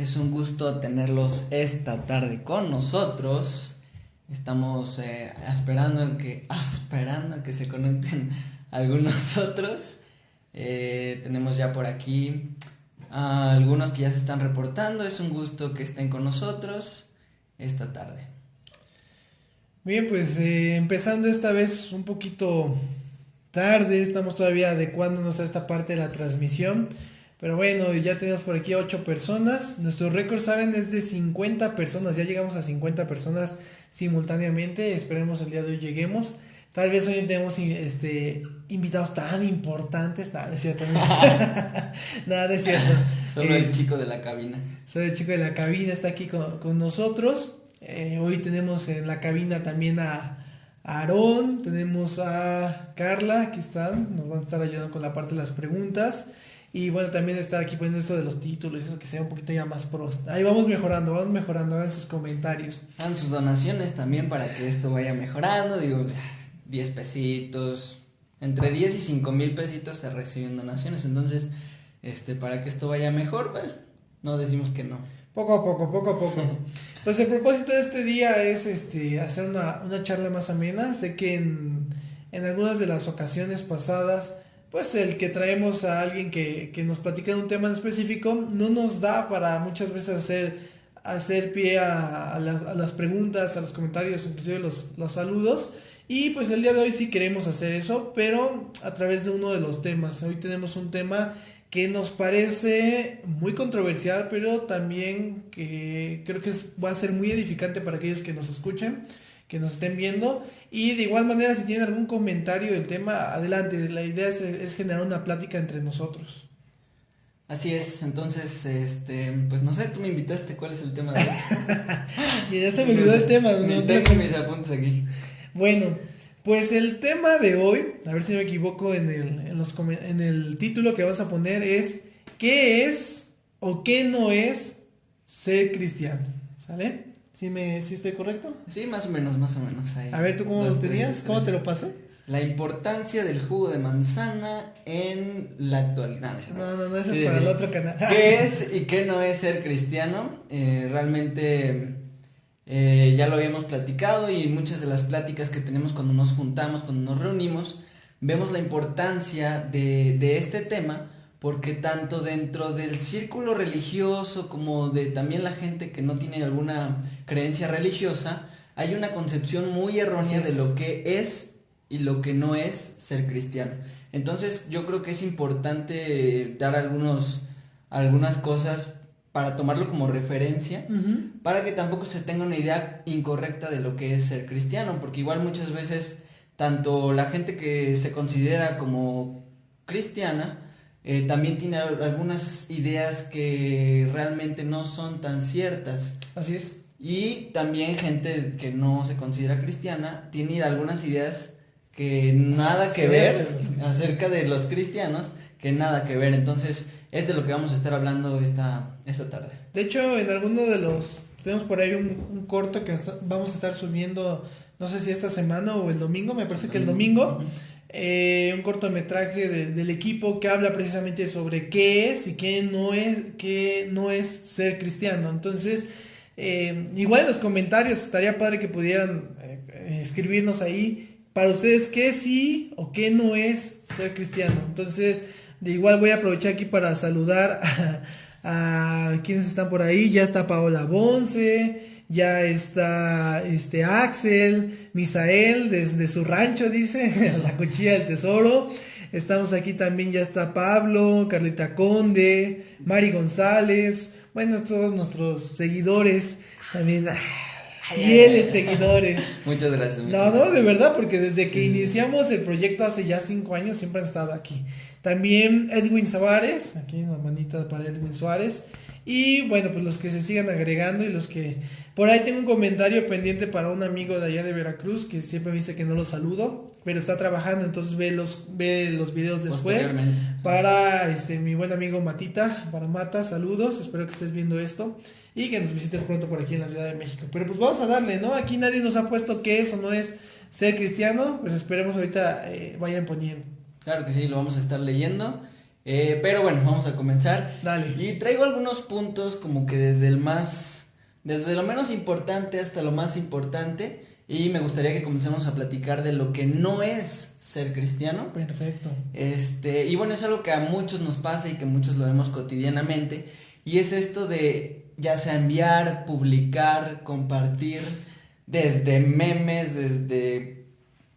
Es un gusto tenerlos esta tarde con nosotros. Estamos esperando que se conecten algunos otros. Tenemos ya por aquí algunos que ya se están reportando. Es un gusto que estén con nosotros esta tarde. Bien, pues empezando esta vez un poquito tarde, estamos todavía adecuándonos a esta parte de la transmisión. Pero bueno, ya tenemos por aquí 8 personas. Nuestro récord, saben, es de 50 personas. Ya llegamos a 50 personas simultáneamente. Esperemos el día de hoy lleguemos. Tal vez hoy tenemos invitados tan importantes. Nada, no es cierto. Nada, no es cierto. Solo el chico de la cabina. Solo el chico de la cabina está aquí con nosotros. Hoy tenemos en la cabina también a Aarón. Tenemos a Carla. Aquí están. Nos van a estar ayudando con la parte de las preguntas. Y bueno, también estar aquí poniendo esto de los títulos, eso que sea un poquito ya más pro. Ahí vamos mejorando, hagan sus comentarios. Hagan sus donaciones también para que esto vaya mejorando. Digo, 10 pesitos, entre 10 y 5 mil pesitos se reciben donaciones. Entonces, para que esto vaya mejor, bueno, no decimos que no. Poco a poco. Pues el propósito de este día es hacer una charla más amena. Sé que en algunas de las ocasiones pasadas, pues el que traemos a alguien que nos platica de un tema en específico no nos da para muchas veces hacer pie a las preguntas, a los comentarios, inclusive los saludos. Y pues el día de hoy sí queremos hacer eso, pero a través de uno de los temas. Hoy tenemos un tema que nos parece muy controversial, pero también que creo que va a ser muy edificante para aquellos que nos escuchen, que nos estén viendo. Y de igual manera, si tienen algún comentario del tema, adelante. La idea es generar una plática entre nosotros. Así es, entonces, pues no sé, tú me invitaste, ¿cuál es el tema de hoy? Y ya se me olvidó el tema. No tengo mis apuntes aquí. Bueno, pues el tema de hoy, a ver si no me equivoco en el título que vamos a poner, es ¿qué es o qué no es ser cristiano? ¿Sale? ¿Sí estoy correcto? Sí, más o menos ahí. A ver, ¿tú cómo lo tenías? ¿Cómo te lo pasé? La importancia del jugo de manzana en la actualidad. No, eso es para el otro canal. ¿Qué es y qué no es ser cristiano? Realmente ya lo habíamos platicado, y muchas de las pláticas que tenemos cuando nos juntamos, cuando nos reunimos, vemos la importancia de este tema, porque tanto dentro del círculo religioso como de también la gente que no tiene alguna creencia religiosa, hay una concepción muy errónea de lo que es y lo que no es ser cristiano. Entonces yo creo que es importante dar algunas cosas para tomarlo como referencia, para que tampoco se tenga una idea incorrecta de lo que es ser cristiano, porque igual muchas veces tanto la gente que se considera como cristiana también tiene algunas ideas que realmente no son tan ciertas. Así es. Y también gente que no se considera cristiana tiene algunas ideas que nada que ver acerca de los cristianos, que nada que ver. Entonces es de lo que vamos a estar hablando esta tarde. De hecho, en alguno de tenemos por ahí un corto que vamos a estar subiendo, no sé si esta semana o el domingo, me parece que el domingo. Un cortometraje del equipo que habla precisamente sobre qué es y qué no es ser cristiano. Entonces, igual en los comentarios estaría padre que pudieran escribirnos ahí para ustedes qué sí o qué no es ser cristiano. Entonces, de igual voy a aprovechar aquí para saludar a quienes están por ahí. Ya está Paola Bonce, ya está Axel, Misael desde su rancho, dice, la cuchilla del tesoro. Estamos aquí también, ya está Pablo, Carlita Conde, Mari González, bueno, todos nuestros seguidores también, fieles seguidores. Muchas gracias. No, de verdad, porque desde que iniciamos el proyecto hace ya 5 años siempre han estado aquí. También Edwin Suárez, aquí una manita para Edwin Suárez. Y bueno, pues los que se sigan agregando y los que... Por ahí tengo un comentario pendiente para un amigo de allá de Veracruz que siempre me dice que no lo saludo, pero está trabajando, entonces ve los videos después. Para mi buen amigo Matita, para Mata, saludos, espero que estés viendo esto y que nos visites pronto por aquí en la Ciudad de México. Pero pues vamos a darle, ¿no? Aquí nadie nos ha puesto qué es o no es ser cristiano, pues esperemos ahorita vayan poniendo. Claro que sí, lo vamos a estar leyendo. Pero bueno, vamos a comenzar. Dale. Y traigo algunos puntos como que desde lo menos importante hasta lo más importante. Y me gustaría que comencemos a platicar de lo que no es ser cristiano. Perfecto. Y bueno, es algo que a muchos nos pasa y que muchos lo vemos cotidianamente. Y es esto de ya sea enviar, publicar, compartir, desde memes, desde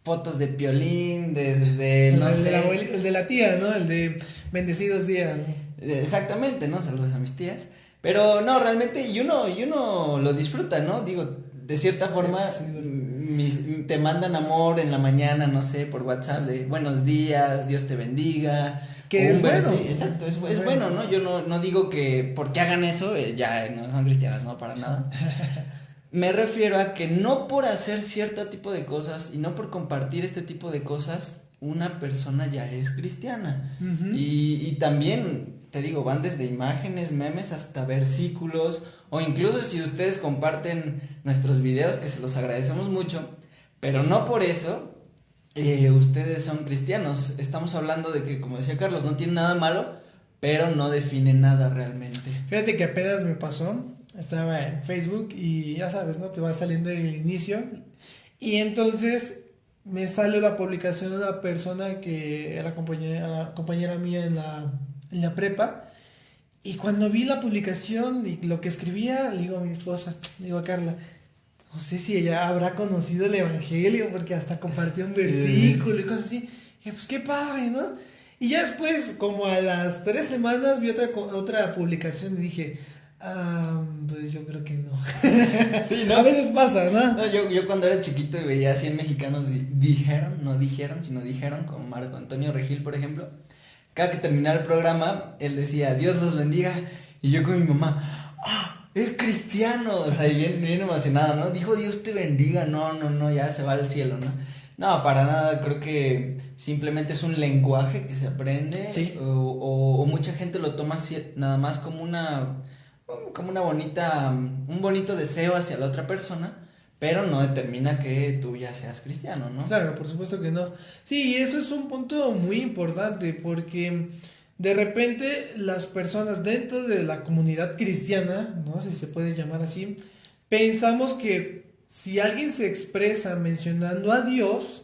fotos de Piolín, desde, no El de sé. el de la tía, ¿no? El de bendecidos días, ¿no? Exactamente, ¿no? Saludos a mis tías. Pero no, realmente, y uno lo disfruta, ¿no? Digo, de cierta forma, Sí. te mandan amor en la mañana, no sé, por WhatsApp, de buenos días, Dios te bendiga. Que o es un bueno. sí, exacto, es bueno, ¿no? Yo no digo que porque hagan eso, ya no son cristianas, no, para nada. Me refiero a que no por hacer cierto tipo de cosas y no por compartir este tipo de cosas, una persona ya es cristiana. Ujú. Y también, te digo, van desde imágenes, memes, hasta versículos, o incluso si ustedes comparten nuestros videos, que se los agradecemos mucho, pero no por eso ustedes son cristianos. Estamos hablando de que, como decía Carlos, no tiene nada malo, pero no define nada realmente. Fíjate que apenas me pasó, estaba en Facebook y ya sabes, ¿no? Te va saliendo el inicio y entonces me sale la publicación de una persona que era compañera mía en la prepa y cuando vi la publicación y lo que escribía, le digo a mi esposa, le digo a Carla, no sé si ella habrá conocido el evangelio porque hasta compartió un versículo y cosas así. Y pues qué padre, ¿no? Y ya después, como a las 3 semanas, vi otra publicación y dije, pues yo creo que no. Sí, ¿no? A veces pasa, ¿no? No, yo cuando era chiquito y veía a 100 mexicanos no dijeron, sino dijeron, como Marco Antonio Regil, por ejemplo. Cada que terminaba el programa, él decía, Dios los bendiga. Y yo con mi mamá, es cristiano. O sea, y bien emocionado, ¿no? Dijo, Dios te bendiga. No, ya se va al cielo, ¿no? No, para nada, creo que simplemente es un lenguaje que se aprende. Sí. O mucha gente lo toma nada más como una bonita, un bonito deseo hacia la otra persona, pero no determina que tú ya seas cristiano, ¿no? Claro, por supuesto que no. Sí, y eso es un punto muy importante porque de repente las personas dentro de la comunidad cristiana, ¿no? Si se puede llamar así, pensamos que si alguien se expresa mencionando a Dios,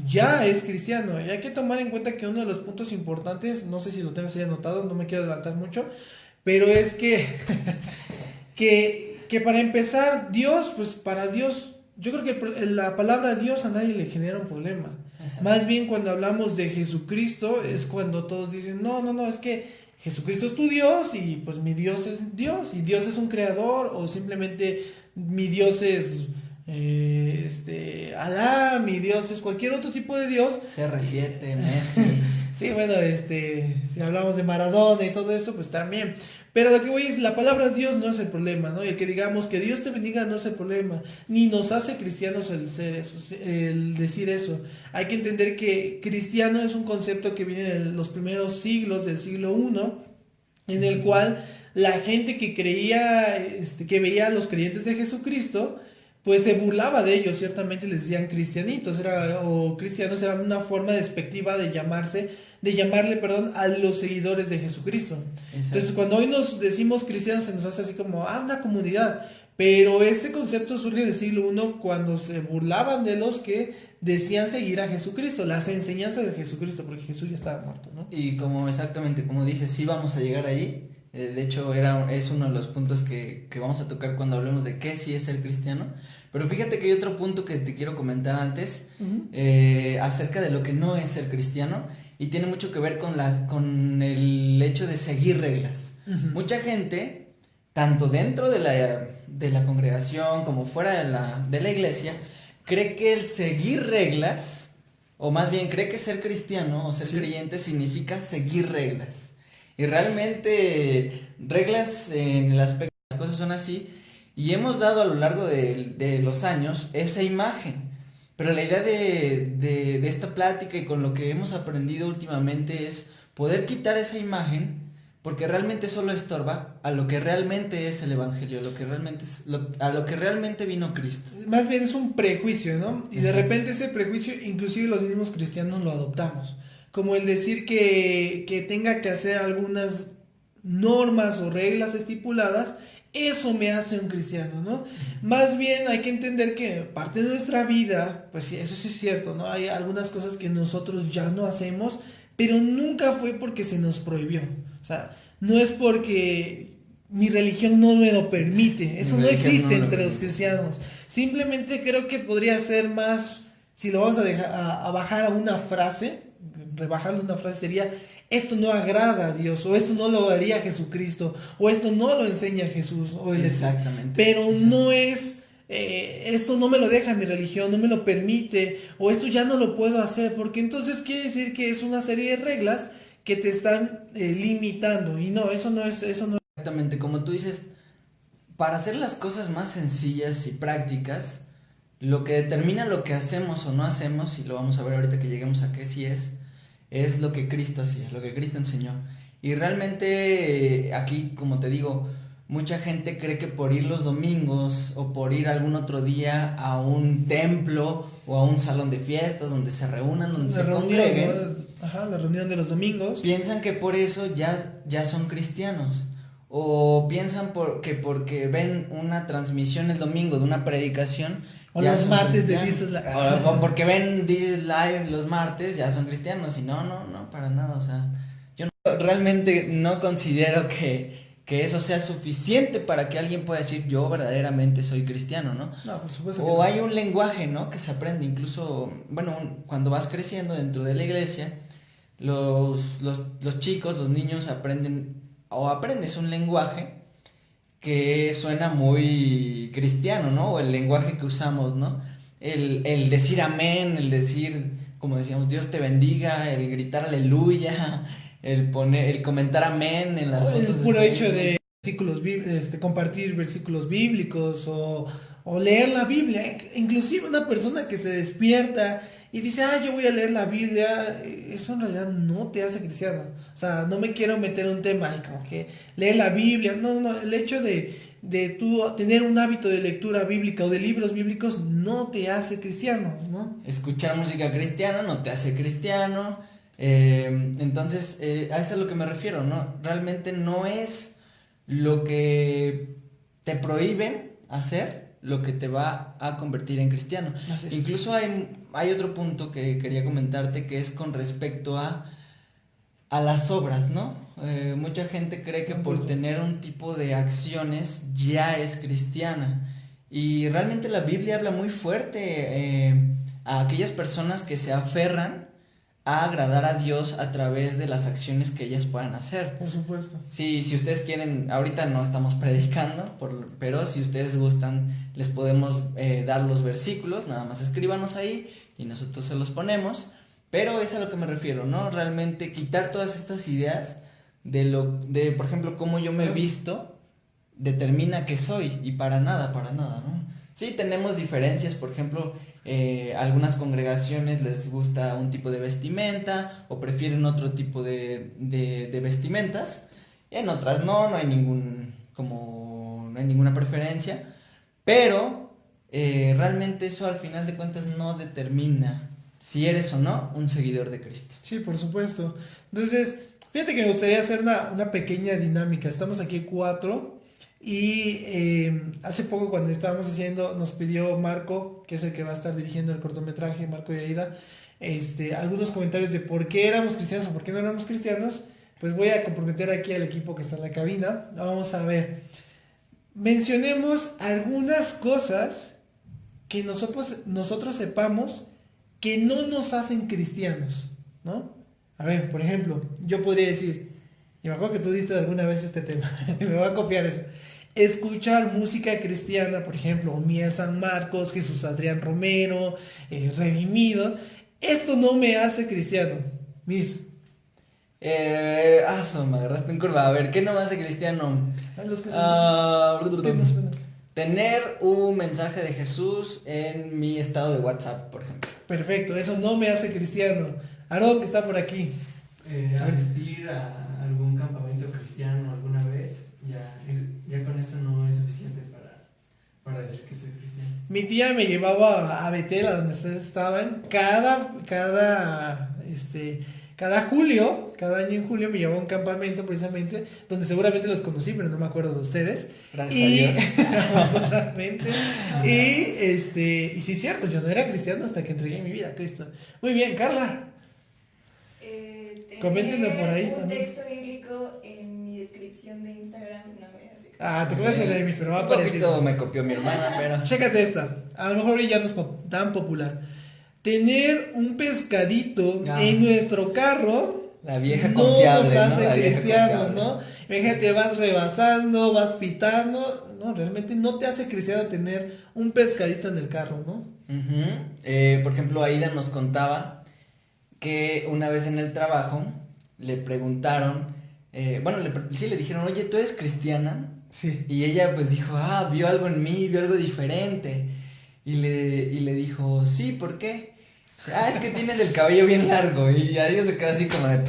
ya es cristiano. Y hay que tomar en cuenta que uno de los puntos importantes, no sé si lo tengas ahí anotado, no me quiero adelantar mucho, pero es que que para empezar, Dios, pues para Dios, yo creo que la palabra Dios a nadie le genera un problema. Exacto. Más bien cuando hablamos de Jesucristo es cuando todos dicen, no, es que Jesucristo es tu Dios y pues mi Dios es Dios y Dios es un creador o simplemente mi Dios es Alá, mi Dios es cualquier otro tipo de Dios. CR7, Messi. Sí, bueno, si hablamos de Maradona y todo eso, pues también. Pero lo que voy es, la palabra Dios no es el problema, ¿no? Y el que digamos que Dios te bendiga no es el problema, ni nos hace cristianos el ser eso, el decir eso. Hay que entender que cristiano es un concepto que viene de los primeros siglos del siglo I, en el cual la gente que creía, que veía a los creyentes de Jesucristo, pues se burlaba de ellos, ciertamente les decían cristianitos, o cristianos era una forma despectiva de llamarle, perdón, a los seguidores de Jesucristo. Exacto. Entonces, cuando hoy nos decimos cristianos se nos hace así como, una comunidad, pero este concepto surge del siglo I cuando se burlaban de los que decían seguir a Jesucristo, las enseñanzas de Jesucristo, porque Jesús ya estaba muerto, ¿no? Y exactamente como dices, sí vamos a llegar ahí. De hecho, es uno de los puntos que vamos a tocar cuando hablemos de qué sí es ser cristiano. Pero fíjate que hay otro punto que te quiero comentar antes, acerca de lo que no es ser cristiano, y tiene mucho que ver con el hecho de seguir reglas. Uh-huh. Mucha gente, tanto dentro de la congregación como fuera de la iglesia, cree que el seguir reglas, o más bien cree que ser cristiano o ser creyente significa seguir reglas. Y realmente reglas en el aspecto de las cosas son así, y hemos dado a lo largo de los años esa imagen. Pero la idea de esta plática y con lo que hemos aprendido últimamente es poder quitar esa imagen, porque realmente solo estorba a lo que realmente es el evangelio, a lo que realmente vino Cristo. Más bien es un prejuicio, ¿no? Y Exacto. de repente ese prejuicio, inclusive los mismos cristianos lo adoptamos. como el decir que tenga que hacer algunas normas o reglas estipuladas, eso me hace un cristiano, ¿no? Más bien hay que entender que parte de nuestra vida, pues sí, eso sí es cierto, ¿no? Hay algunas cosas que nosotros ya no hacemos, pero nunca fue porque se nos prohibió. O sea, no es porque mi religión no me lo permite, eso Mi no religión existe no lo entre los permite. cristianos. Simplemente creo que podría ser más, si lo vamos a, a bajar a una frase, rebajarlo a una frase sería, esto no agrada a Dios, o esto no lo haría Jesucristo, o esto no lo enseña Jesús, o Exactamente. pero Exacto. no es, esto no me lo deja mi religión, no me lo permite, o esto ya no lo puedo hacer, porque entonces quiere decir que es una serie de reglas que te están limitando, y no, eso no. Exactamente, como tú dices, para hacer las cosas más sencillas y prácticas, lo que determina lo que hacemos o no hacemos, y lo vamos a ver ahorita que lleguemos a qué sí es lo que Cristo hacía, lo que Cristo enseñó. Y realmente aquí, como te digo, mucha gente cree que por ir los domingos o por ir algún otro día a un templo o a un salón de fiestas donde se reúnan, donde La se reunión, congreguen, ¿no? Ajá, la reunión de los domingos. piensan que por eso ya son cristianos. O piensan que porque ven una transmisión el domingo de una predicación, O ya los son martes de cristianos. Dices O porque ven This Live los martes, ya son cristianos. Y no, para nada. O sea, yo realmente no considero que eso sea suficiente para que alguien pueda decir yo verdaderamente soy cristiano, ¿no? No, por supuesto que O no. hay un lenguaje, ¿no? Que se aprende incluso, bueno, cuando vas creciendo dentro de la iglesia, los chicos, los niños aprenden o aprendes un lenguaje que suena muy cristiano, ¿no? O el lenguaje que usamos, ¿no? El decir amén, el decir, como decíamos, Dios te bendiga, el gritar aleluya, el comentar amén en las El fotos de puro hecho Facebook. de versículos compartir versículos bíblicos o leer la Biblia. Inclusive una persona que se despierta y dice, yo voy a leer la Biblia, eso en realidad no te hace cristiano. O sea, no me quiero meter en un tema y como que leer la Biblia. No, el hecho de tú tener un hábito de lectura bíblica o de libros bíblicos no te hace cristiano, ¿no? Escuchar música cristiana no te hace cristiano. Entonces, a eso es a lo que me refiero, ¿no? Realmente no es lo que te prohíben hacer lo que te va a convertir en cristiano. Así es. Incluso hay otro punto que quería comentarte que es con respecto a las obras, ¿no? Mucha gente cree que por tener un tipo de acciones ya es cristiana. Y realmente la Biblia habla muy fuerte a aquellas personas que se aferran a agradar a Dios a través de las acciones que ellas puedan hacer. Por supuesto. Sí, si ustedes quieren, ahorita no estamos predicando, pero si ustedes gustan, les podemos dar los versículos, nada más escríbanos ahí y nosotros se los ponemos. Pero es a lo que me refiero, ¿no? Realmente quitar todas estas ideas de por ejemplo, cómo yo me he visto determina que soy y para nada, ¿no? Sí, tenemos diferencias, por ejemplo, algunas congregaciones les gusta un tipo de vestimenta o prefieren otro tipo de vestimentas, en otras no hay no hay ninguna preferencia, pero realmente eso al final de cuentas no determina si eres o no un seguidor de Cristo. Sí, por supuesto. Entonces, fíjate que me gustaría hacer una pequeña dinámica. Estamos aquí cuatro y hace poco cuando estábamos haciendo, nos pidió Marco, que es el que va a estar dirigiendo el cortometraje, Marco y Aida, algunos comentarios de por qué éramos cristianos o por qué no éramos cristianos. Pues voy a comprometer aquí al equipo que está en la cabina. Vamos a ver. Mencionemos algunas cosas que nosotros sepamos que no nos hacen cristianos, ¿no? A ver, por ejemplo, yo podría decir, y me acuerdo que tú diste alguna vez este tema, me voy a copiar eso. Escuchar música cristiana, por ejemplo, Miel San Marcos, Jesús Adrián Romero, Redimido, esto no me hace cristiano. Mis. Me agarraste en curva. A ver, ¿qué no me hace cristiano? Los que, ¿qué nos suena? Tener un mensaje de Jesús en mi estado de WhatsApp, por ejemplo. Perfecto, eso no me hace cristiano. Aarón, que está por aquí. Asistir a algún campamento cristiano alguna vez, ya con eso no es suficiente para decir que soy cristiano. Mi tía me llevaba a Betel, a donde ustedes estaban, cada año en julio me llevaba a un campamento precisamente, donde seguramente los conocí, pero no me acuerdo de ustedes. Gracias a Dios. Totalmente. Y sí es cierto, yo no era cristiano hasta que entregué mi vida a Cristo. Muy bien, Carla. Coméntenlo por ahí un también. texto bíblico en mi descripción de Instagram no me hace. Te copias de mí, pero va a Un aparecer. poquito me copió mi hermana, pero... Chécate esta. A lo mejor ya no es tan popular. Tener un pescadito en nuestro carro. La vieja no confiable, nos hace ¿no? La vieja cristianos, confiable. ¿no? Imagínate, vas rebasando, vas pitando. No, realmente no te hace cristiano tener un pescadito en el carro, ¿no? Por ejemplo, Aida nos contaba que una vez en el trabajo le preguntaron, sí le dijeron, oye, ¿tú eres cristiana? Sí. Y ella pues dijo, vio algo en mí, vio algo diferente. Y le dijo, sí, ¿por qué? Es que tienes el cabello bien largo. Y a ella se quedó así como de,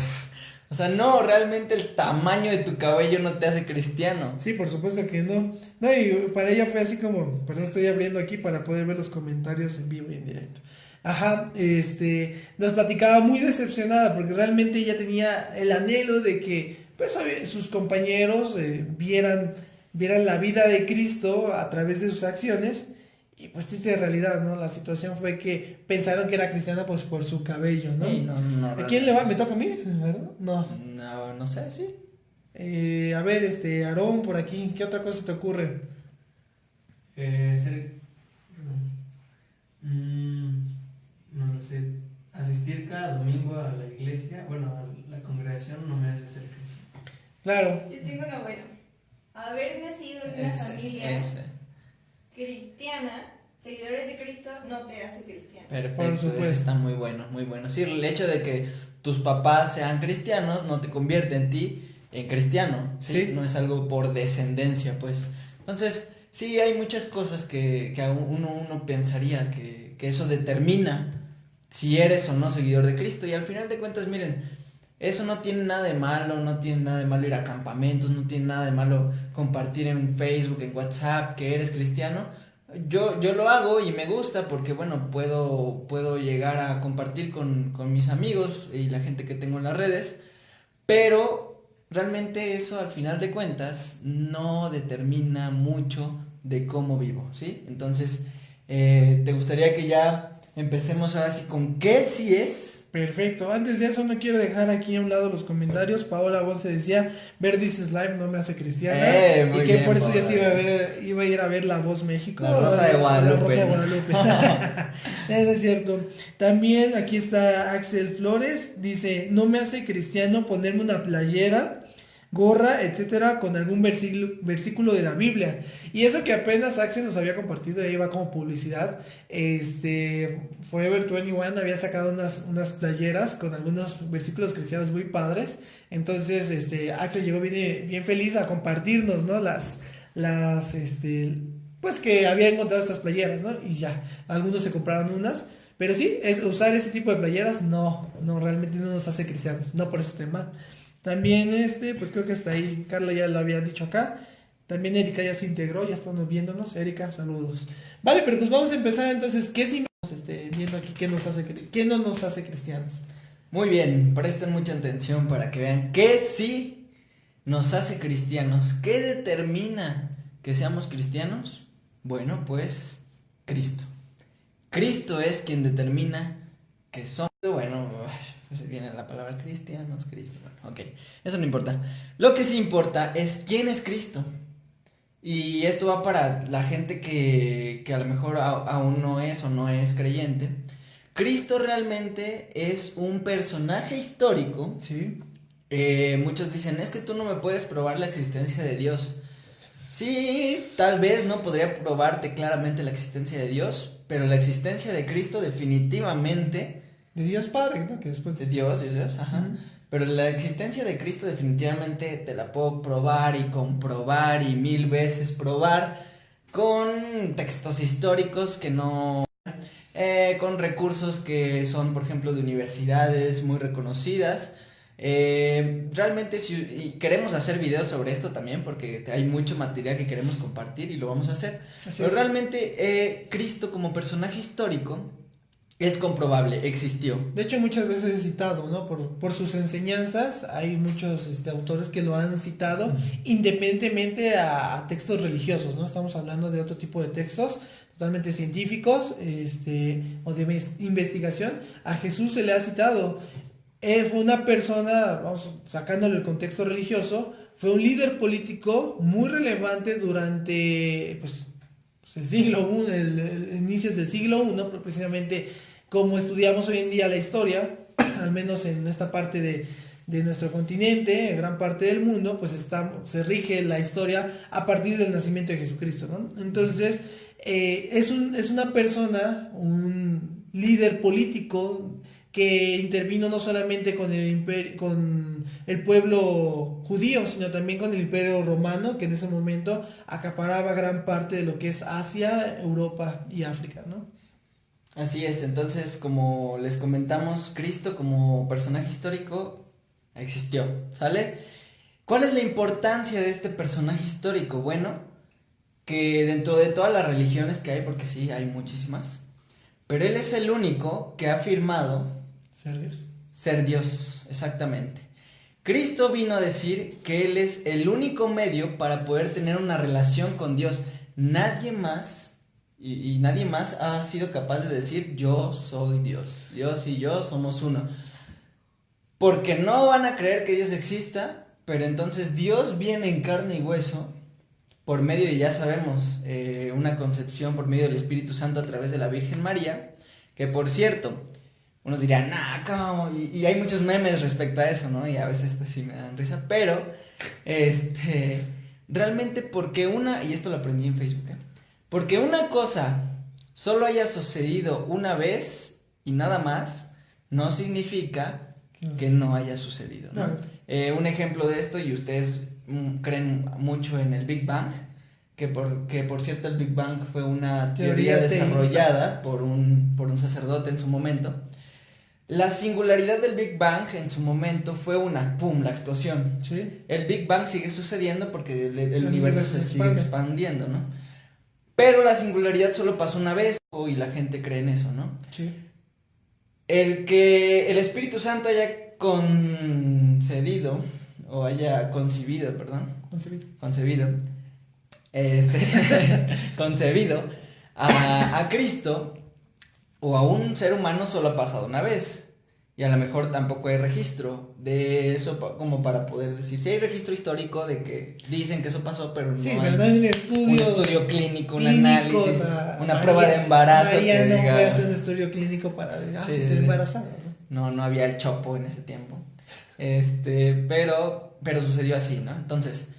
o sea, no, realmente el tamaño de tu cabello no te hace cristiano. Sí, por supuesto que no. No, y para ella fue así como, perdón, estoy abriendo aquí para poder ver los comentarios en vivo y en directo. Ajá, nos platicaba muy decepcionada porque realmente ella tenía el anhelo de que pues sus compañeros vieran la vida de Cristo a través de sus acciones. Y pues triste realidad, ¿no? La situación fue que pensaron que era cristiana pues por su cabello, ¿no? Sí, no, ¿A quién le va? ¿Me toca a mí? ¿Verdad? No. No sé, sí. A ver, Aarón, por aquí, ¿qué otra cosa te ocurre? No lo sé. Asistir cada domingo a la iglesia, bueno, a la congregación no me hace ser cristiano. Claro. Yo tengo una buena. Haber nacido en una familia cristiana, seguidores de Cristo, no te hace cristiano. Perfecto, eso está muy bueno, muy bueno. Sí, el hecho de que tus papás sean cristianos no te convierte en ti en cristiano, ¿sí? Sí. No es algo por descendencia, pues. Entonces, sí, hay muchas cosas que uno pensaría que eso determina si eres o no seguidor de Cristo. Y al final de cuentas, miren, eso no tiene nada de malo, no tiene nada de malo ir a campamentos, no tiene nada de malo compartir en Facebook, en WhatsApp, que eres cristiano. Yo lo hago y me gusta porque, bueno, puedo llegar a compartir con mis amigos y la gente que tengo en las redes, pero realmente eso al final de cuentas no determina mucho de cómo vivo, ¿sí? Entonces, ¿te gustaría que ya empecemos ahora sí con qué sí es? Perfecto. Antes de eso, no quiero dejar aquí a un lado los comentarios. Paola Bonce decía, ver This is Live no me hace cristiana. Muy y que bien, por eso Paola. ya se iba a ir a ver La Voz México. La Rosa de Guadalupe. La Rosa de Guadalupe. Eso es cierto. También aquí está Axel Flores. Dice, no me hace cristiano ponerme una playera, gorra, etcétera, con algún versículo de la Biblia. Y eso que apenas Axel nos había compartido, ahí va como publicidad. Forever 21 había sacado unas playeras con algunos versículos cristianos muy padres. Entonces, Axel llegó bien feliz a compartirnos, ¿no? Pues que había encontrado estas playeras, ¿no? Y ya, algunos se compraron unas. Pero sí, usar ese tipo de playeras no, realmente no nos hace cristianos. No por ese tema. También pues creo que hasta ahí Carla ya lo había dicho acá. También Erika ya se integró, ya estamos viéndonos. Erika, saludos. Vale, pero pues vamos a empezar entonces. ¿Qué sí viendo aquí qué no nos hace cristianos? Muy bien, presten mucha atención para que vean qué sí nos hace cristianos. ¿Qué determina que seamos cristianos? Bueno, pues Cristo. Cristo es quien determina que somos. Bueno, pues viene la palabra cristianos, Cristo. Bueno, ok, eso no importa. Lo que sí importa es quién es Cristo. Y esto va para la gente que a lo mejor aún no es o no es creyente. Cristo realmente es un personaje histórico. Sí. Muchos dicen, es que tú no me puedes probar la existencia de Dios. Sí, tal vez no podría probarte claramente la existencia de Dios, pero la existencia de Cristo definitivamente... De Dios Padre, ¿no? Que después de Dios, ajá. Uh-huh. Pero la existencia de Cristo definitivamente te la puedo probar y comprobar y 1000 veces probar con textos históricos que no... con recursos que son, por ejemplo, de universidades muy reconocidas. Realmente si queremos hacer videos sobre esto también, porque hay mucho material que queremos compartir y lo vamos a hacer. Pero realmente Cristo como personaje histórico Es comprobable, existió. De hecho, muchas veces es citado, ¿no? Por sus enseñanzas, hay muchos autores que lo han citado, independientemente a textos religiosos, ¿no? Estamos hablando de otro tipo de textos, totalmente científicos, o de investigación. A Jesús se le ha citado. Fue una persona, vamos, sacándole el contexto religioso, fue un líder político muy relevante durante, pues el siglo I, el inicios del siglo I, pero precisamente como estudiamos hoy en día la historia, al menos en esta parte de nuestro continente, en gran parte del mundo, pues se rige la historia a partir del nacimiento de Jesucristo, ¿no? Entonces, es una persona, un líder político que intervino no solamente con el pueblo judío, sino también con el imperio romano, que en ese momento acaparaba gran parte de lo que es Asia, Europa y África, ¿no? Así es, entonces como les comentamos, Cristo como personaje histórico existió, ¿sale? ¿Cuál es la importancia de este personaje histórico? Bueno, que dentro de todas las religiones que hay, porque sí, hay muchísimas, pero él es el único que ha afirmado ser Dios. Ser Dios, exactamente. Cristo vino a decir que él es el único medio para poder tener una relación con Dios. Nadie más y nadie más ha sido capaz de decir yo soy Dios. Dios y yo somos uno. Porque no van a creer que Dios exista, pero entonces Dios viene en carne y hueso por medio, y ya sabemos, una concepción por medio del Espíritu Santo a través de la Virgen María, que por cierto, unos dirán, nah, ¿cómo? Y hay muchos memes respecto a eso, ¿no? Y a veces pues sí me dan risa, pero realmente porque y esto lo aprendí en Facebook, porque una cosa solo haya sucedido una vez y nada más, no significa que no haya sucedido, ¿no? Un ejemplo de esto, y ustedes creen mucho en el Big Bang, que por cierto el Big Bang fue una teoría desarrollada por un sacerdote en su momento. La singularidad del Big Bang en su momento fue la explosión. ¿Sí? El Big Bang sigue sucediendo porque el universo se sigue expandiendo, ¿no? Pero la singularidad solo pasó una vez y la gente cree en eso, ¿no? Sí. El que el Espíritu Santo haya concebido a Cristo o a un ser humano solo ha pasado una vez. Y a lo mejor tampoco hay registro de eso como para poder decir. Sí hay registro histórico de que dicen que eso pasó, pero no hay un estudio clínico, un análisis, una prueba de embarazo. María que no voy a hacer un estudio clínico para si estoy embarazada, ¿no? No había el chopo en ese tiempo. Pero sucedió así, ¿no? Entonces,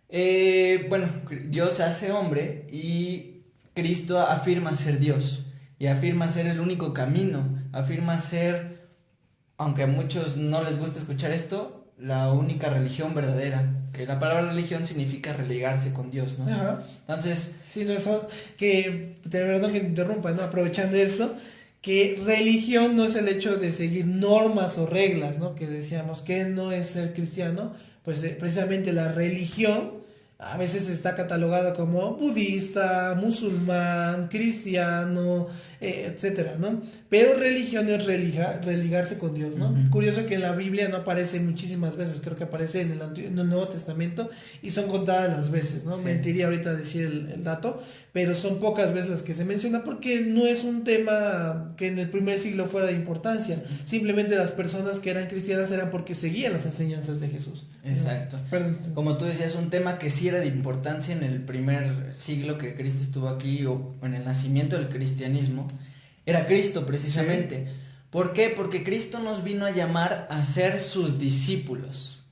Dios se hace hombre y Cristo afirma ser Dios. Y afirma ser el único camino, afirma ser, aunque a muchos no les gusta escuchar esto, la única religión verdadera. Que la palabra religión significa religarse con Dios, ¿no? Ajá. Entonces... Sí, no, eso, que, de verdad que te interrumpa, ¿no? Aprovechando esto, que religión no es el hecho de seguir normas o reglas, ¿no? Que decíamos que no es ser cristiano, pues precisamente la religión a veces está catalogada como budista, musulmán, cristiano, etcétera, ¿no? Pero religión es religarse con Dios, ¿no? Uh-huh. Curioso que en la Biblia no aparece muchísimas veces, creo que aparece en el Nuevo Testamento y son contadas las veces, ¿no? Sí. Mentiría ahorita decir el dato, pero son pocas veces las que se menciona porque no es un tema que en el primer siglo fuera de importancia. Uh-huh. Simplemente las personas que eran cristianas eran porque seguían las enseñanzas de Jesús. Exacto. Perdón. Como tú decías, un tema que sí era de importancia en el primer siglo que Cristo estuvo aquí o en el nacimiento del cristianismo, era Cristo precisamente. Sí. ¿Por qué? Porque Cristo nos vino a llamar a ser sus discípulos.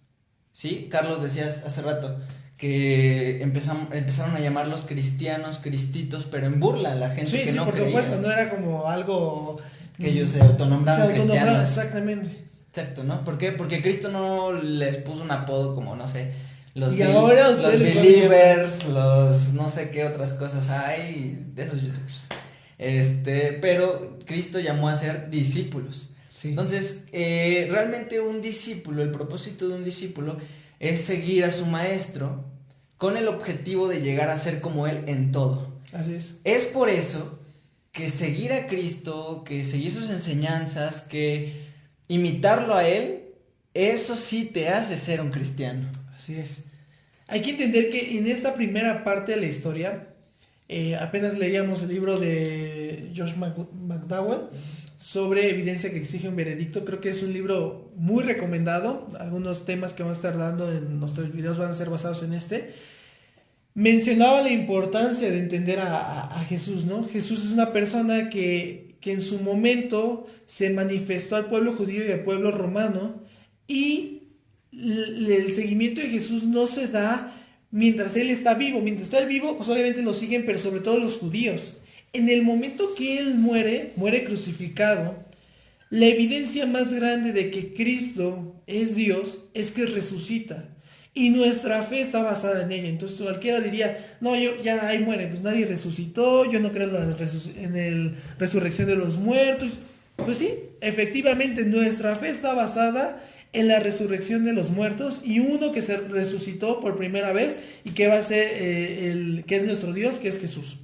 ¿Sí? Carlos decías hace rato que empezaron a llamar los cristianos cristitos, pero en burla a la gente que no creía. Sí, por supuesto, no era como algo que ellos se autonombraron cristianos. Exactamente. Exacto, ¿no? ¿Por qué? Porque Cristo no les puso un apodo como, no sé, los believers, los no sé qué otras cosas hay de esos youtubers. Pero Cristo llamó a ser discípulos. Sí. Entonces, realmente un discípulo, el propósito de un discípulo es seguir a su maestro con el objetivo de llegar a ser como él en todo. Así es. Es por eso que seguir a Cristo, que seguir sus enseñanzas, que imitarlo a Él, eso sí te hace ser un cristiano. Así es. Hay que entender que en esta primera parte de la historia, apenas leíamos el libro de Josh McDowell sobre evidencia que exige un veredicto. Creo que es un libro muy recomendado. Algunos temas que vamos a estar dando en nuestros videos van a ser basados en este. Mencionaba la importancia de entender a Jesús, ¿no? Jesús es una persona que en su momento se manifestó al pueblo judío y al pueblo romano, y el seguimiento de Jesús no se da mientras Él está vivo. Mientras está vivo, pues obviamente lo siguen, pero sobre todo los judíos. En el momento que Él muere crucificado, la evidencia más grande de que Cristo es Dios es que resucita. Y nuestra fe está basada en ella. Entonces cualquiera diría, no, yo ya ahí muere, pues nadie resucitó, yo no creo en la resurrección de los muertos. Pues sí, efectivamente nuestra fe está basada en la resurrección de los muertos, y uno que se resucitó por primera vez y que va a ser que es nuestro Dios, que es Jesús.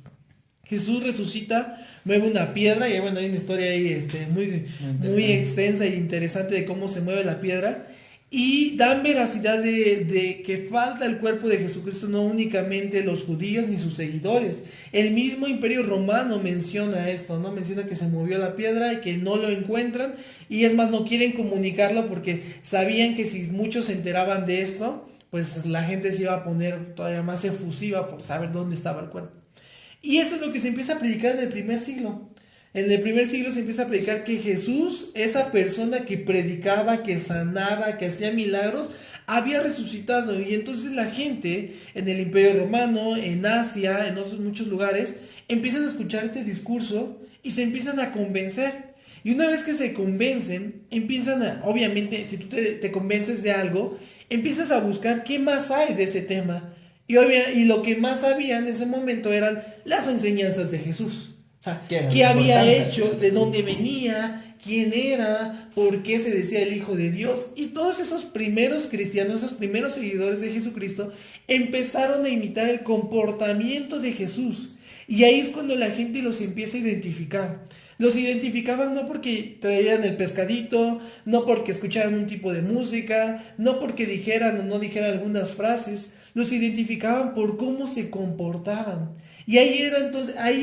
Jesús resucita, mueve una piedra, y bueno, hay una historia ahí muy extensa e interesante de cómo se mueve la piedra, y dan veracidad de que falta el cuerpo de Jesucristo no únicamente los judíos ni sus seguidores. El mismo Imperio Romano menciona esto, ¿no? Menciona que se movió la piedra y que no lo encuentran, y es más, no quieren comunicarlo porque sabían que si muchos se enteraban de esto, pues la gente se iba a poner todavía más efusiva por saber dónde estaba el cuerpo. Y eso es lo que se empieza a predicar en el primer siglo. En el primer siglo se empieza a predicar que Jesús, esa persona que predicaba, que sanaba, que hacía milagros, había resucitado. Y entonces la gente en el Imperio Romano, en Asia, en otros muchos lugares, empiezan a escuchar este discurso y se empiezan a convencer. Y una vez que se convencen, empiezan a, obviamente, si tú te convences de algo, empiezas a buscar qué más hay de ese tema. Y lo que más había en ese momento eran las enseñanzas de Jesús. O sea, qué había hecho, de dónde venía, quién era, por qué se decía el Hijo de Dios. Y todos esos primeros cristianos, esos primeros seguidores de Jesucristo, empezaron a imitar el comportamiento de Jesús. Y ahí es cuando la gente los empieza a identificar. Los identificaban no porque traían el pescadito, no porque escucharan un tipo de música, no porque dijeran o no dijeran algunas frases. Los identificaban por cómo se comportaban. Y ahí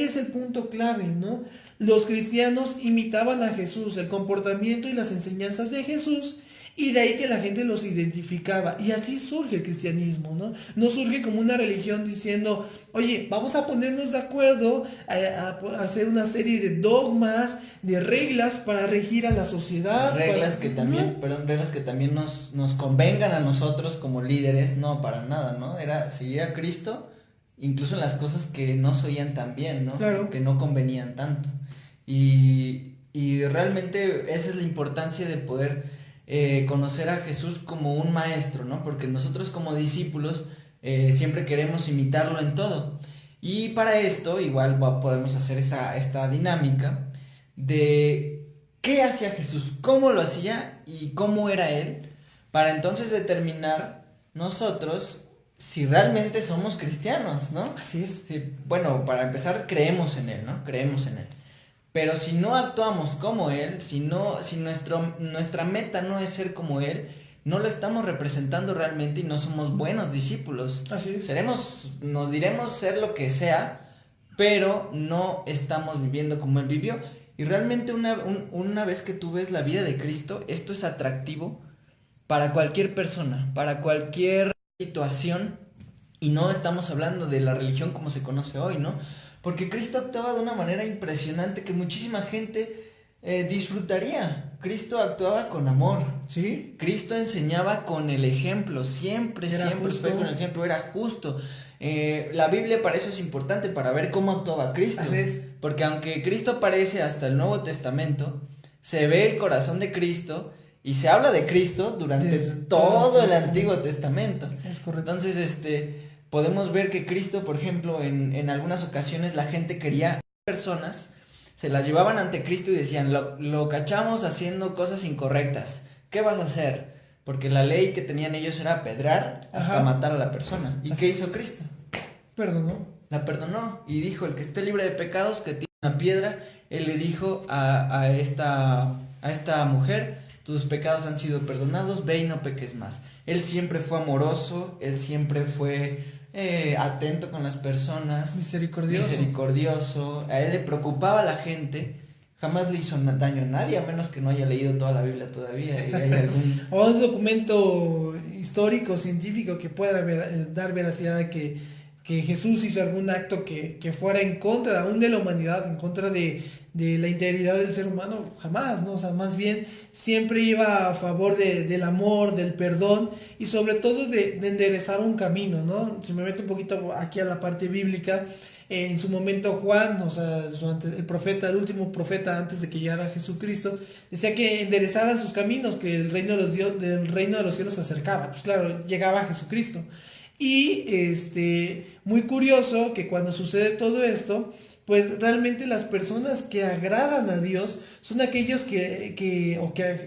es el punto clave, ¿no? Los cristianos imitaban a Jesús, el comportamiento y las enseñanzas de Jesús, y de ahí que la gente los identificaba. Y así surge el cristianismo, ¿no? No surge como una religión diciendo, oye, vamos a ponernos de acuerdo a hacer una serie de dogmas, de reglas para regir a la sociedad. Reglas que también nos convengan a nosotros como líderes. No, para nada, ¿no? Era seguir a Cristo, incluso en las cosas que no se oían tan bien, ¿no? Claro. Que no convenían tanto. Y realmente esa es la importancia de poder conocer a Jesús como un maestro, ¿no? Porque nosotros como discípulos siempre queremos imitarlo en todo. Y para esto igual podemos hacer esta dinámica de qué hacía Jesús, cómo lo hacía y cómo era Él, para entonces determinar nosotros si realmente somos cristianos, ¿no? Así es. Sí, bueno, para empezar, creemos en Él, ¿no? Creemos en Él. Pero si no actuamos como Él, si nuestra meta no es ser como Él, no lo estamos representando realmente y no somos buenos discípulos. Así es. Nos diremos ser lo que sea, pero no estamos viviendo como Él vivió. Y realmente una vez que tú ves la vida de Cristo, esto es atractivo para cualquier persona, para cualquier situación. Y no estamos hablando de la religión como se conoce hoy, ¿no? Porque Cristo actuaba de una manera impresionante que muchísima gente disfrutaría. Cristo actuaba con amor. ¿Sí? Cristo enseñaba con el ejemplo. Siempre fue con el ejemplo. Era justo. La Biblia para eso es importante, para ver cómo actuaba Cristo. Así es. Porque aunque Cristo aparece hasta el Nuevo Testamento, se ve el corazón de Cristo y se habla de Cristo durante todo el Antiguo Testamento. Es correcto. Entonces, podemos ver que Cristo, por ejemplo, en algunas ocasiones la gente quería personas, se las llevaban ante Cristo y decían, lo cachamos haciendo cosas incorrectas, ¿qué vas a hacer? Porque la ley que tenían ellos era apedrear hasta matar a la persona. ¿Y qué hizo Cristo? Perdonó. La perdonó y dijo, el que esté libre de pecados, que una piedra, él le dijo a esta mujer: tus pecados han sido perdonados, ve y no peques más. Él siempre fue amoroso, él siempre fue atento con las personas, misericordioso, a él le preocupaba a la gente, jamás le hizo daño a nadie, a menos que no haya leído toda la Biblia todavía y hay algún... o un documento histórico, científico que pueda dar veracidad a que Jesús hizo algún acto que fuera en contra aún de la humanidad, en contra de la integridad del ser humano, jamás, ¿no? O sea, más bien siempre iba a favor del amor, del perdón y sobre todo de enderezar un camino, ¿no? Si me meto un poquito aquí a la parte bíblica, en su momento Juan, o sea, el último profeta antes de que llegara Jesucristo, decía que enderezara sus caminos, que el reino de los cielos se acercaba. Pues claro, llegaba Jesucristo. Y muy curioso que cuando sucede todo esto, pues realmente las personas que agradan a Dios son aquellos que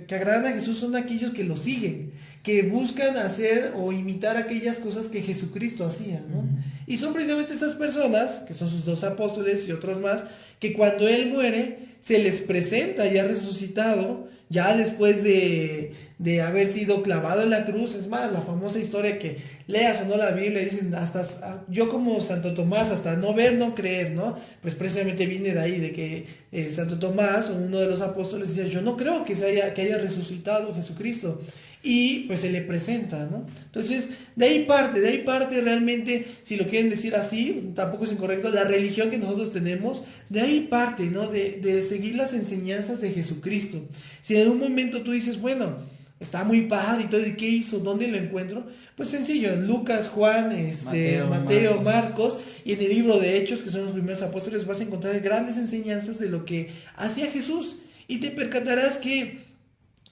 agradan a Jesús, son aquellos que lo siguen, que buscan hacer o imitar aquellas cosas que Jesucristo hacía, ¿no? Y son precisamente estas personas, que son sus 2 apóstoles y otros más, que cuando Él muere, se les presenta ya resucitado, ya después de haber sido clavado en la cruz. Es más, la famosa historia que leas o no la Biblia, dicen, hasta yo como Santo Tomás, hasta no ver, no creer, ¿no? Pues precisamente viene de ahí, de que Santo Tomás, uno de los apóstoles, decía, yo no creo que haya resucitado Jesucristo. Y pues se le presenta, ¿no? Entonces, de ahí parte realmente, si lo quieren decir así, tampoco es incorrecto, la religión que nosotros tenemos, de ahí parte, ¿no? De seguir las enseñanzas de Jesucristo. Si en un momento tú dices, bueno, está muy padre y todo, ¿y qué hizo? ¿Dónde lo encuentro? Pues sencillo, en Lucas, Juan, Mateo, Marcos, y en el libro de Hechos, que son los primeros apóstoles, vas a encontrar grandes enseñanzas de lo que hacía Jesús. Y te percatarás que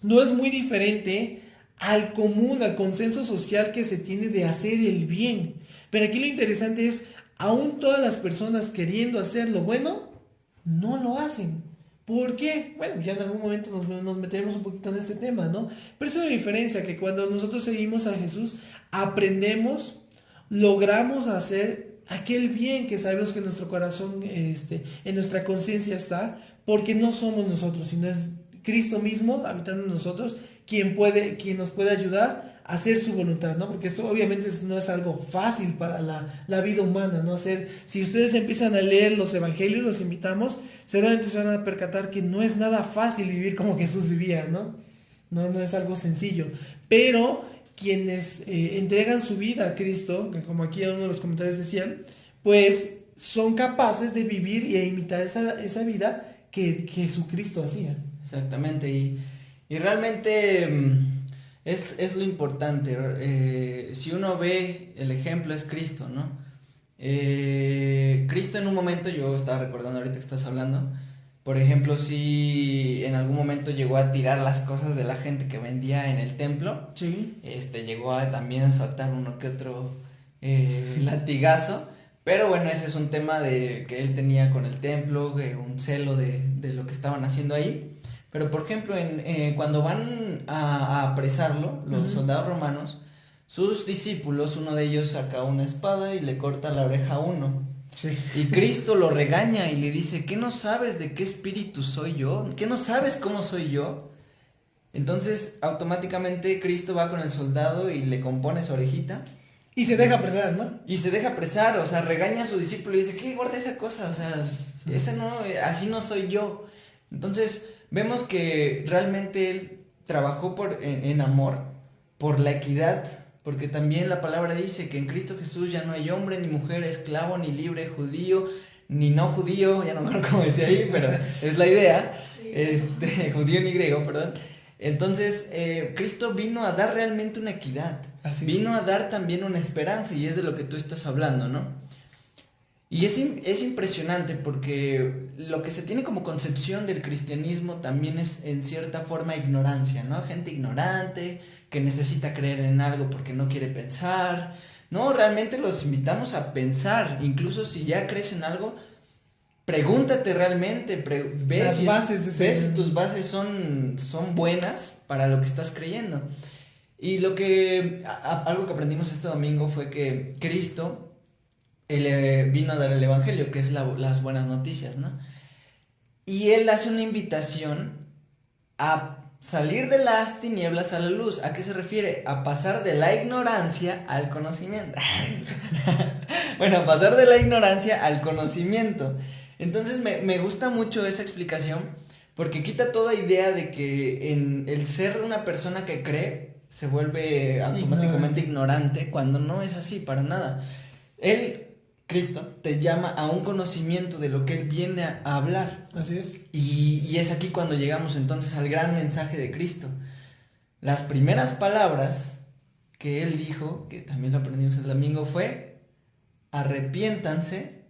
no es muy diferente al común, al consenso social que se tiene de hacer el bien. Pero aquí lo interesante es, aún todas las personas queriendo hacer lo bueno, no lo hacen. ¿Por qué? Bueno, ya en algún momento nos meteremos un poquito en este tema, ¿no? Pero es una diferencia que cuando nosotros seguimos a Jesús, aprendemos, logramos hacer aquel bien que sabemos que en nuestro corazón, en nuestra conciencia está, porque no somos nosotros, sino es Cristo mismo habitando en nosotros, quien nos puede ayudar a hacer su voluntad, ¿no? Porque esto obviamente no es algo fácil para la vida humana, ¿no? Si ustedes empiezan a leer los evangelios, los invitamos, seguramente se van a percatar que no es nada fácil vivir como Jesús vivía, ¿no? No es algo sencillo. Pero quienes entregan su vida a Cristo, que como aquí uno de los comentarios decían, pues son capaces de vivir y de imitar esa vida que Jesucristo hacía. Exactamente, y realmente es lo importante. Si uno ve, el ejemplo es Cristo, ¿no? Cristo en un momento, yo estaba recordando ahorita que estás hablando, por ejemplo, si en algún momento llegó a tirar las cosas de la gente que vendía en el templo, sí. Llegó a también soltar uno que otro latigazo. Pero bueno, ese es un tema que él tenía con el templo, un celo de lo que estaban haciendo ahí. Pero por ejemplo, cuando van a apresarlo, los soldados romanos, sus discípulos, uno de ellos saca una espada y le corta la oreja a uno. Sí. Y Cristo lo regaña y le dice, ¿qué no sabes de qué espíritu soy yo? ¿Qué no sabes cómo soy yo? Entonces, automáticamente Cristo va con el soldado y le compone su orejita. Y se deja apresar, ¿no? Y se deja apresar, o sea, regaña a su discípulo y dice, ¿qué guarda esa cosa? O sea, así no soy yo. Entonces, vemos que realmente él trabajó en amor, por la equidad, porque también la palabra dice que en Cristo Jesús ya no hay hombre, ni mujer, esclavo, ni libre, judío, ni no judío, ya no me acuerdo cómo decía ahí, pero es la idea, judío ni griego, perdón. Entonces, Cristo vino a dar realmente una equidad, vino a dar también una esperanza, y es de lo que tú estás hablando, ¿no? Y es impresionante porque lo que se tiene como concepción del cristianismo también es en cierta forma ignorancia, ¿no? Gente ignorante que necesita creer en algo porque no quiere pensar. No, realmente los invitamos a pensar, incluso si ya crees en algo, pregúntate realmente, ves si tus bases son buenas para lo que estás creyendo. Y algo que aprendimos este domingo fue que Cristo, él vino a dar el evangelio, que es las buenas noticias, ¿no? y él hace una invitación a salir de las tinieblas a la luz. ¿A qué se refiere? A pasar de la ignorancia al conocimiento. Bueno, a pasar de la ignorancia al conocimiento. Entonces me gusta mucho esa explicación, porque quita toda idea de que en el ser una persona que cree se vuelve automáticamente ignorante, cuando no es así, para nada. Cristo te llama a un conocimiento de lo que Él viene a hablar. Así es. Y es aquí cuando llegamos entonces al gran mensaje de Cristo. Las primeras palabras que Él dijo, que también lo aprendimos el domingo, fue: arrepiéntanse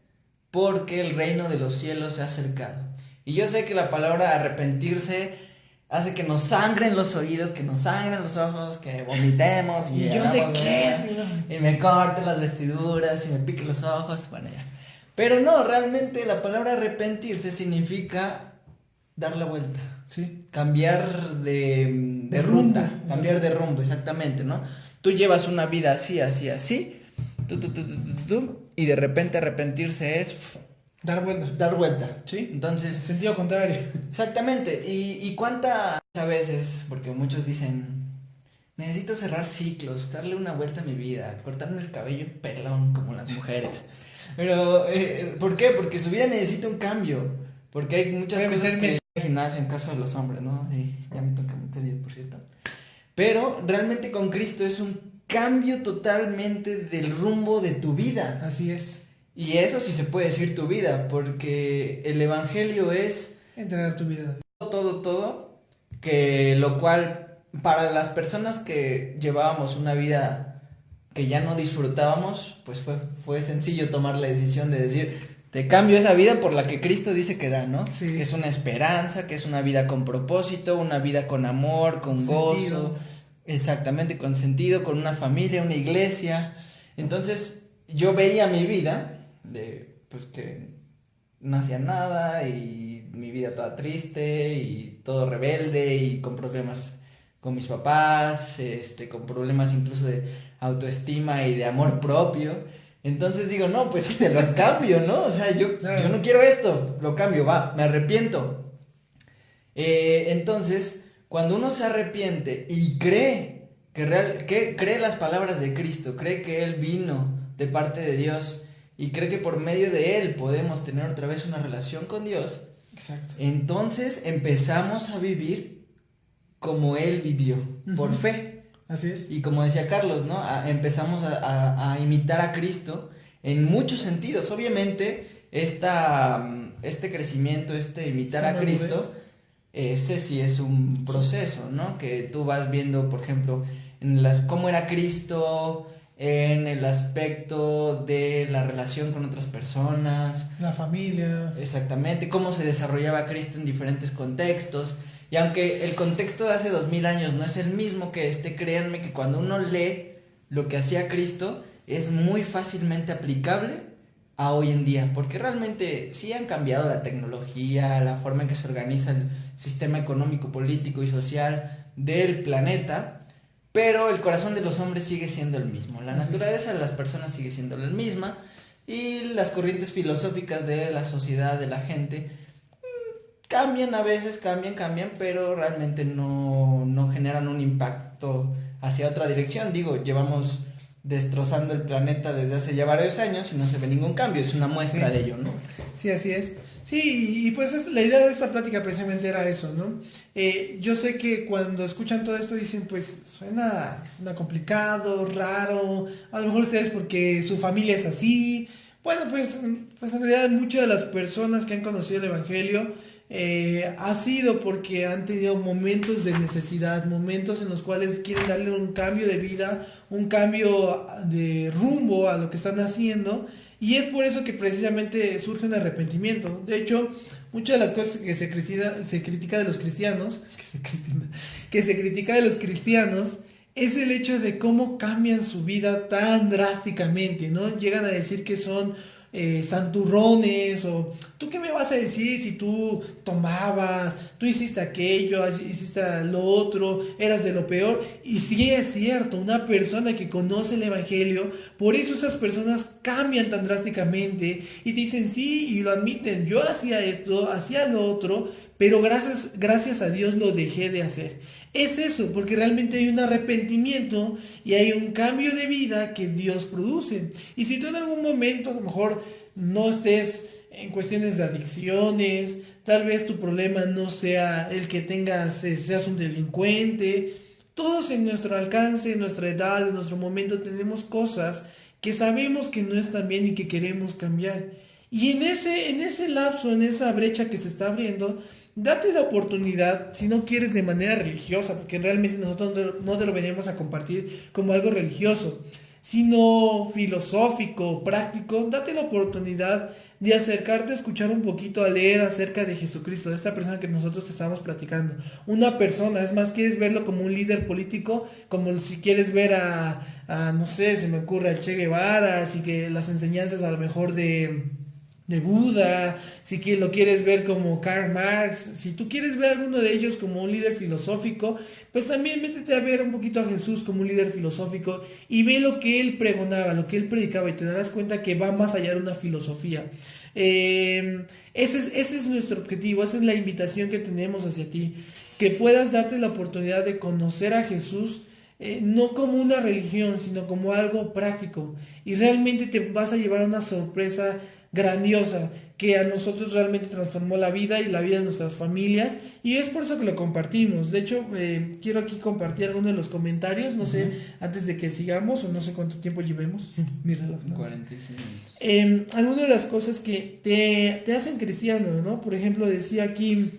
porque el reino de los cielos se ha acercado. Y yo sé que la palabra arrepentirse hace que nos sangren los oídos, que nos sangren los ojos, que vomitemos y yo sé qué, y me corte las vestiduras y me pique los ojos, bueno, ya. Pero no, realmente la palabra arrepentirse significa dar la vuelta. Sí. Cambiar de ruta, cambiar de rumbo, exactamente, ¿no? Tú llevas una vida así, y de repente arrepentirse es dar vuelta. Dar vuelta. Sí. Entonces, sentido contrario. Exactamente. Y cuántas veces, porque muchos dicen: necesito cerrar ciclos, darle una vuelta a mi vida, cortarme el cabello pelón como las mujeres. Pero, ¿por qué? Porque su vida necesita un cambio. Porque hay muchas cosas que... El gimnasio en caso de los hombres, ¿no? Sí, ya me toca meter yo, por cierto. Pero realmente con Cristo es un cambio totalmente del rumbo de tu vida. Así es. Y eso sí se puede decir tu vida, porque el evangelio es... entregar tu vida. Todo, que lo cual para las personas que llevábamos una vida que ya no disfrutábamos, pues fue sencillo tomar la decisión de decir: te cambio esa vida por la que Cristo dice que da, ¿no? Sí. Que es una esperanza, que es una vida con propósito, una vida con amor, con gozo, exactamente, con sentido, con una familia, una iglesia. Entonces yo veía mi vida pues que no hacía nada y mi vida toda triste y todo rebelde y con problemas con mis papás, con problemas incluso de autoestima y de amor propio. Entonces digo: no, pues sí, te lo cambio, ¿no? O sea, yo no quiero esto, lo cambio, me arrepiento. Entonces, cuando uno se arrepiente y cree que cree las palabras de Cristo, cree que Él vino de parte de Dios y cree que por medio de Él podemos tener otra vez una relación con Dios. Exacto. Entonces empezamos a vivir como Él vivió, por fe. Así es. Y como decía Carlos, ¿no? Empezamos a imitar a Cristo en muchos sentidos. Obviamente, este crecimiento, imitar a Cristo, ese sí es un proceso, ¿no? Que tú vas viendo, por ejemplo, cómo era Cristo en el aspecto de la relación con otras personas, la familia, exactamente, cómo se desarrollaba Cristo en diferentes contextos. Y aunque el contexto de hace 2000 años no es el mismo que créanme que cuando uno lee lo que hacía Cristo es muy fácilmente aplicable a hoy en día, porque realmente sí han cambiado la tecnología, la forma en que se organiza el sistema económico, político y social del planeta, pero el corazón de los hombres sigue siendo el mismo, la naturaleza de las personas sigue siendo la misma, y las corrientes filosóficas de la sociedad, de la gente, cambian a veces, cambian, pero realmente no generan un impacto hacia otra dirección. Digo, llevamos destrozando el planeta desde hace ya varios años y no se ve ningún cambio, es una muestra de ello, ¿no? Sí, así es. Sí, y pues la idea de esta plática precisamente era eso, ¿no? Yo sé que cuando escuchan todo esto dicen, pues suena complicado, raro, a lo mejor ustedes porque su familia es así. Bueno, pues en realidad muchas de las personas que han conocido el Evangelio ha sido porque han tenido momentos de necesidad, momentos en los cuales quieren darle un cambio de vida, un cambio de rumbo a lo que están haciendo, y es por eso que precisamente surge un arrepentimiento. De hecho, muchas de las cosas que se critica de los cristianos, es el hecho de cómo cambian su vida tan drásticamente, ¿no? Llegan a decir que son santurrones, o ¿tú qué me vas a decir si tú tomabas, tú hiciste aquello, hiciste lo otro, eras de lo peor? Y sí es cierto, una persona que conoce el Evangelio, por eso esas personas cambian tan drásticamente y te dicen sí, y lo admiten, yo hacía esto, hacía lo otro, pero gracias a Dios lo dejé de hacer. Es eso, porque realmente hay un arrepentimiento y hay un cambio de vida que Dios produce. Y si tú en algún momento a lo mejor no estés en cuestiones de adicciones, tal vez tu problema no sea el que seas un delincuente. Todos en nuestro alcance, en nuestra edad, en nuestro momento tenemos cosas que sabemos que no están bien y que queremos cambiar. Y en ese lapso, en esa brecha que se está abriendo, date la oportunidad, si no quieres de manera religiosa, porque realmente nosotros no te lo venimos a compartir como algo religioso, sino filosófico, práctico, date la oportunidad de acercarte a escuchar un poquito, a leer acerca de Jesucristo, de esta persona que nosotros te estamos platicando. Una persona, es más, quieres verlo como un líder político, como si quieres ver no sé, se me ocurre al Che Guevara, así que las enseñanzas a lo mejor de Buda, si lo quieres ver como Karl Marx, si tú quieres ver a alguno de ellos como un líder filosófico, pues también métete a ver un poquito a Jesús como un líder filosófico y ve lo que él pregonaba, lo que él predicaba, y te darás cuenta que va más allá de una filosofía. Ese es nuestro objetivo, esa es la invitación que tenemos hacia ti, que puedas darte la oportunidad de conocer a Jesús, no como una religión, sino como algo práctico, y realmente te vas a llevar una sorpresa grandiosa que a nosotros realmente transformó la vida y la vida de nuestras familias, y es por eso que lo compartimos. De hecho, quiero aquí compartir algunos de los comentarios, no sé, antes de que sigamos, o no sé cuánto tiempo llevemos. Mi reloj, ¿no? 45 minutos. Algunas de las cosas que te hacen cristiano, ¿no? Por ejemplo, decía aquí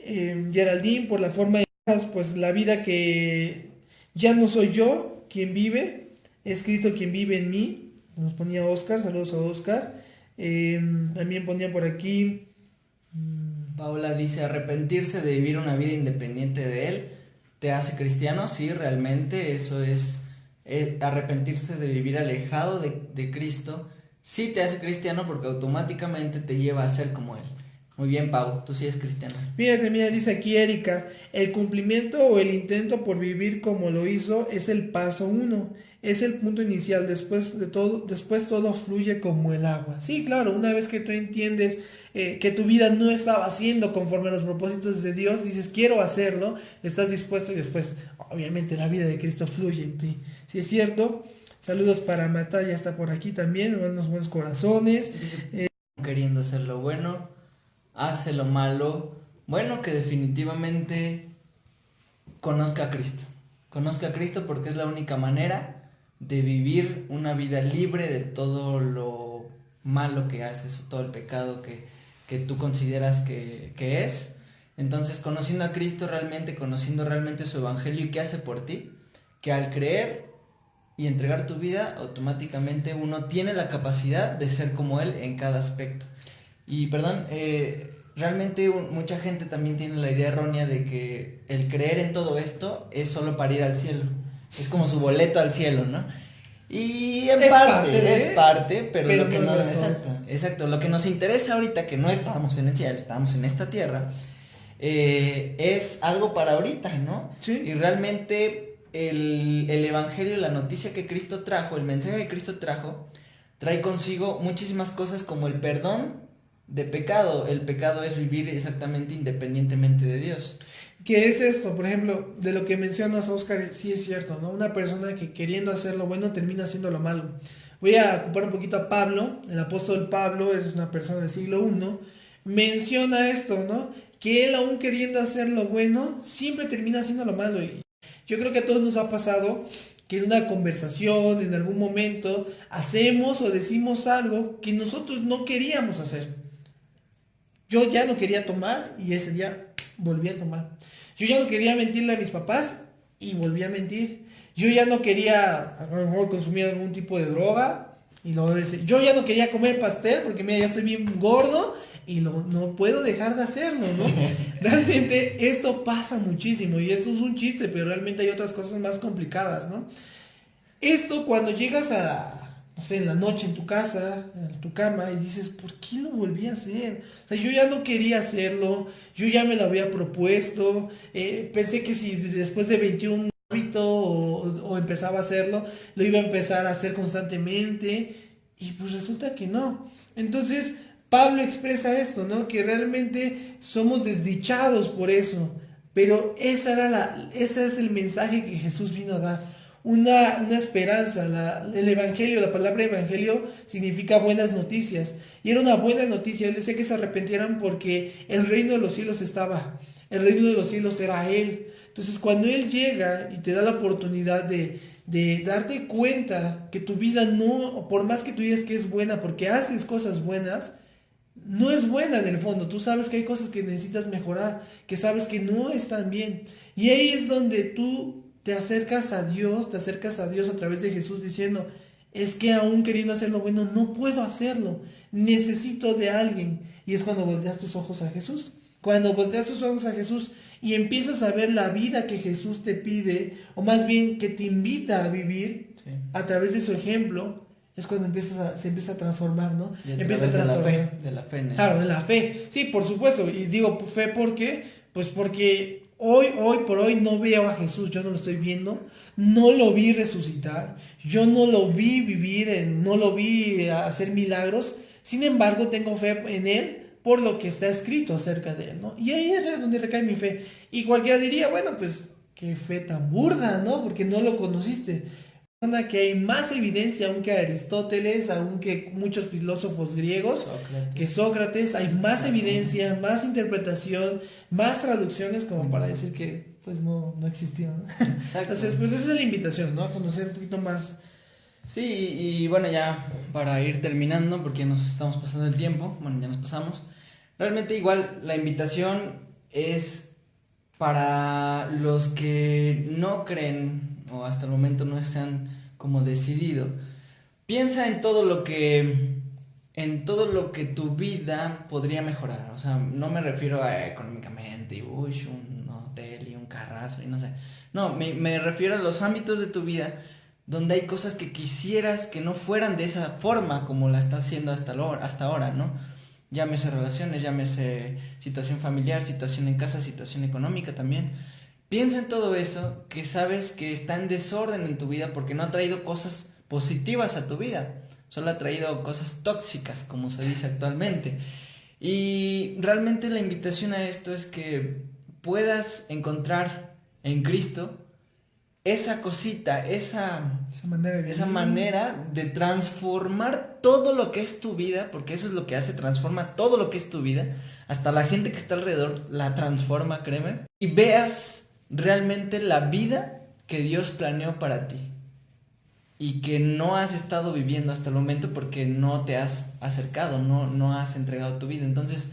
Geraldine, por la forma de pues la vida que ya no soy yo quien vive, es Cristo quien vive en mí. Nos ponía Oscar, saludos a Oscar. También ponía por aquí Paula dice: arrepentirse de vivir una vida independiente de él te hace cristiano. Sí, realmente eso es, arrepentirse de vivir alejado de Cristo sí te hace cristiano, porque automáticamente te lleva a ser como él. Muy bien, Pau, tú sí eres cristiano. Mira, dice aquí Erika, el cumplimiento o el intento por vivir como lo hizo es el paso 1, es el punto inicial, después todo fluye como el agua. Sí, claro, una vez que tú entiendes que tu vida no estaba haciendo conforme a los propósitos de Dios, dices quiero hacerlo, estás dispuesto, y después obviamente la vida de Cristo fluye en ti. Sí, es cierto. Saludos para Mata, ya está por aquí también, unos buenos corazones. Queriendo hacer lo bueno, hace lo malo. Bueno, que definitivamente conozca a Cristo, porque es la única manera de vivir una vida libre de todo lo malo que haces, o todo el pecado que tú consideras que es. Entonces, conociendo a Cristo realmente, conociendo realmente su evangelio y qué hace por ti, que al creer y entregar tu vida, automáticamente uno tiene la capacidad de ser como él en cada aspecto. Y perdón, realmente mucha gente también tiene la idea errónea de que el creer en todo esto es solo para ir al cielo, es como su boleto al cielo, ¿no? Y en parte, pero lo que no, exacto, lo que nos interesa ahorita, que no estamos en el cielo, estamos en esta tierra, es algo para ahorita, ¿no? Sí. Y realmente el evangelio, la noticia que Cristo trajo, el mensaje que Cristo trajo, trae consigo muchísimas cosas, como el perdón de pecado. El pecado es vivir exactamente independientemente de Dios. ¿Qué es esto? Por ejemplo, de lo que mencionas, Oscar, sí es cierto, ¿no? Una persona que queriendo hacer lo bueno termina haciendo lo malo. Voy a ocupar un poquito a Pablo. El apóstol Pablo es una persona del siglo I. Menciona esto, ¿no? Que él, aún queriendo hacer lo bueno, siempre termina haciendo lo malo. Y yo creo que a todos nos ha pasado que en una conversación, en algún momento, hacemos o decimos algo que nosotros no queríamos hacer. Yo ya no quería tomar y ese día volví a tomar. Yo ya no quería mentirle a mis papás y volví a mentir. Yo ya no quería a lo mejor consumir algún tipo de droga y lo decía. Yo ya no quería comer pastel porque mira, ya estoy bien gordo y no puedo dejar de hacerlo, ¿no? Realmente esto pasa muchísimo y esto es un chiste, pero realmente hay otras cosas más complicadas, ¿no? Esto cuando llegas a no sé, en la noche en tu casa, en tu cama, y dices, ¿por qué lo volví a hacer? O sea, yo ya no quería hacerlo, yo ya me lo había propuesto, pensé que si después de 21 hábito o empezaba a hacerlo, lo iba a empezar a hacer constantemente, y pues resulta que no. Entonces, Pablo expresa esto, ¿no? Que realmente somos desdichados por eso, pero ese es el mensaje que Jesús vino a dar. Una esperanza, el evangelio, la palabra evangelio significa buenas noticias, y era una buena noticia. Él decía que se arrepintieran porque el reino de los cielos el reino de los cielos era Él. Entonces cuando Él llega y te da la oportunidad de darte cuenta que tu vida no, por más que tú digas que es buena porque haces cosas buenas, no es buena en el fondo. Tú sabes que hay cosas que necesitas mejorar, que sabes que no están bien, y ahí es donde tú te acercas a Dios a través de Jesús diciendo, es que aún queriendo hacer lo bueno, no puedo hacerlo, necesito de alguien. Y es cuando volteas tus ojos a Jesús. Cuando volteas tus ojos a Jesús y empiezas a ver la vida que Jesús te pide, o más bien que te invita a vivir, sí, a través de su ejemplo, es cuando se empieza a transformar, ¿no? Y a empieza través de la fe, ¿no? Claro, de la fe. Sí, por supuesto. Y digo fe porque, pues porque hoy por hoy no veo a Jesús, yo no lo estoy viendo, no lo vi resucitar, yo no lo vi vivir, no lo vi hacer milagros. Sin embargo, tengo fe en Él por lo que está escrito acerca de Él, ¿no? Y ahí es donde recae mi fe. Y cualquiera diría, bueno, pues qué fe tan burda, ¿no? Porque no lo conociste. Que hay más evidencia aún que Aristóteles, aún que muchos filósofos griegos, que Sócrates, hay más evidencia, más interpretación, más traducciones como para decir que pues no existió, ¿no? Entonces pues esa es la invitación, ¿no? A conocer un poquito más. Sí, y bueno, ya para ir terminando, porque nos estamos pasando el tiempo, bueno, ya nos pasamos. Realmente igual la invitación es para los que no creen o hasta el momento no se han como decidido. Piensa en todo lo que tu vida podría mejorar. O sea, no me refiero a económicamente, un hotel y un carrazo y no sé. No, me refiero a los ámbitos de tu vida donde hay cosas que quisieras que no fueran de esa forma como la estás haciendo hasta ahora, ¿no? Llámese relaciones, llámese situación familiar, situación en casa, situación económica también. Piensa en todo eso que sabes que está en desorden en tu vida porque no ha traído cosas positivas a tu vida, solo ha traído cosas tóxicas, como se dice actualmente. Y realmente la invitación a esto es que puedas encontrar en Cristo esa cosita, esa manera de transformar todo lo que es tu vida, porque eso es lo que hace, transforma todo lo que es tu vida, hasta la gente que está alrededor la transforma, créeme, y veas realmente la vida que Dios planeó para ti y que no has estado viviendo hasta el momento porque no te has acercado, no has entregado tu vida. Entonces,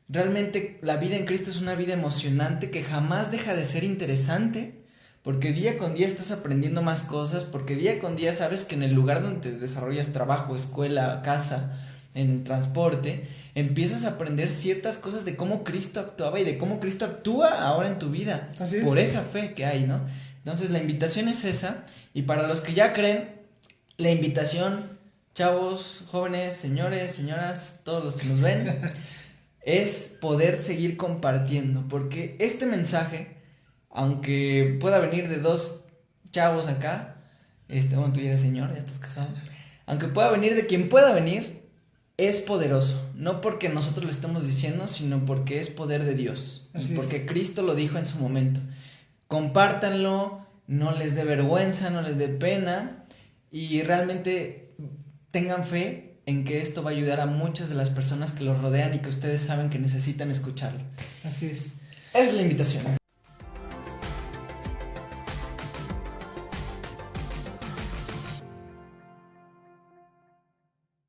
realmente la vida en Cristo es una vida emocionante que jamás deja de ser interesante, porque día con día estás aprendiendo más cosas, porque día con día sabes que en el lugar donde te desarrollas trabajo, escuela, casa, en transporte, empiezas a aprender ciertas cosas de cómo Cristo actuaba y de cómo Cristo actúa ahora en tu vida. Así es. Por esa fe que hay, ¿no? Entonces la invitación es esa, y para los que ya creen, la invitación, chavos, jóvenes, señores, señoras, todos los que nos ven, es poder seguir compartiendo, porque este mensaje, aunque pueda venir de dos chavos acá, bueno, tú ya eres señor, ya estás casado, aunque pueda venir de quien pueda venir, es poderoso, no porque nosotros lo estemos diciendo, sino porque es poder de Dios. Así y porque Cristo lo dijo en su momento. Compártanlo, no les dé vergüenza, no les dé pena, y realmente tengan fe en que esto va a ayudar a muchas de las personas que los rodean y que ustedes saben que necesitan escucharlo. Así es. Esa es la invitación.